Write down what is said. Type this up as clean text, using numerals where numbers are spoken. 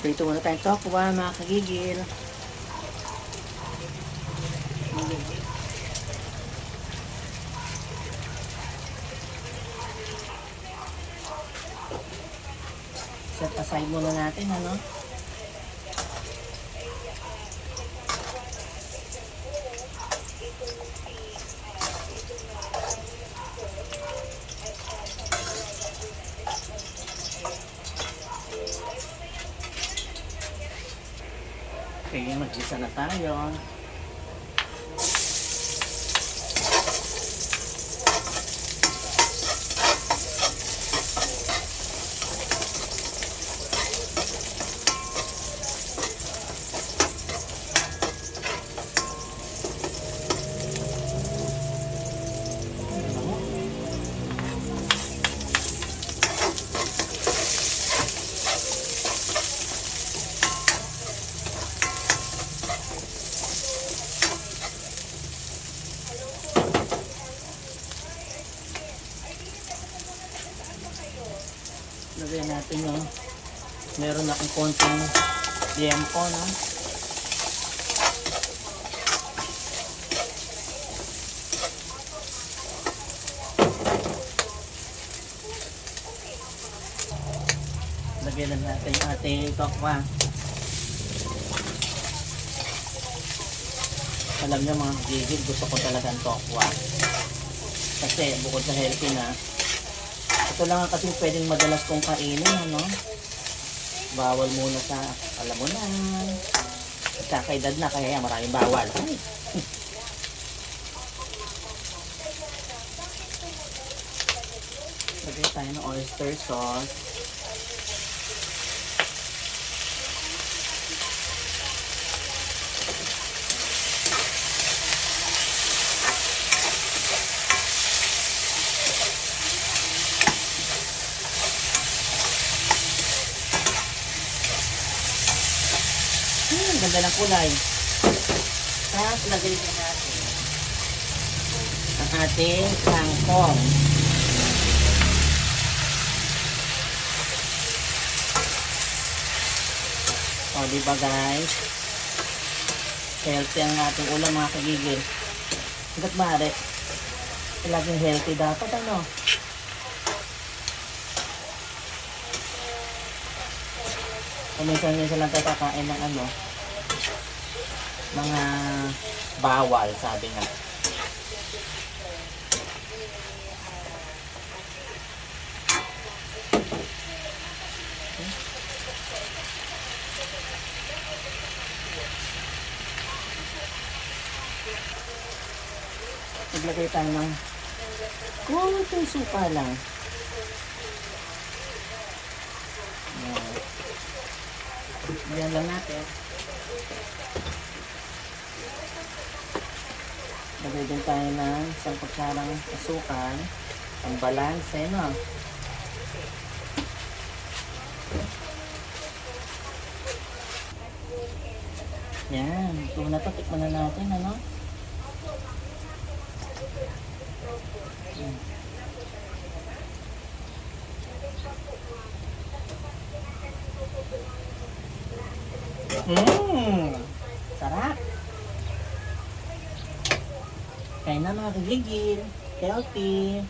Prito muna tayong tokwa, mga kagigil. Set aside muna natin, ano? Okay, mag-isa na tayo. Lagyan natin yung meron akong konting liempo, no? Lagyan na natin yung ating tokwa. Alam niyo mga gigil, gusto ko talagang tokwa. Kasi bukod sa healthy na, ito lang kasi pwedeng madalas kong kainin, ano? Bawal muna sa, alam mo na, kakaedad na, kaya maraming bawal. Ay. Lagay tayo ng oyster sauce. Ganda ng kulay. Tapos lagay din natin ang ating kangkong. O, diba guys? Healthy ang ating ulam, mga kagigil. Hanggat maaari, laging healthy dapat, ano? Minsan lang tayo kakain ng ano, mga bawal, sabi nga. Naglagay tayo ng konting suka lang. Yan lang natin. Lagay din tayo ng isang kutsarang asukal. Ang balanse, no? Yan. Ito na ito. Tikman na natin, ano? Yan. Sarap! Kaya na mga kagigil. Healthy.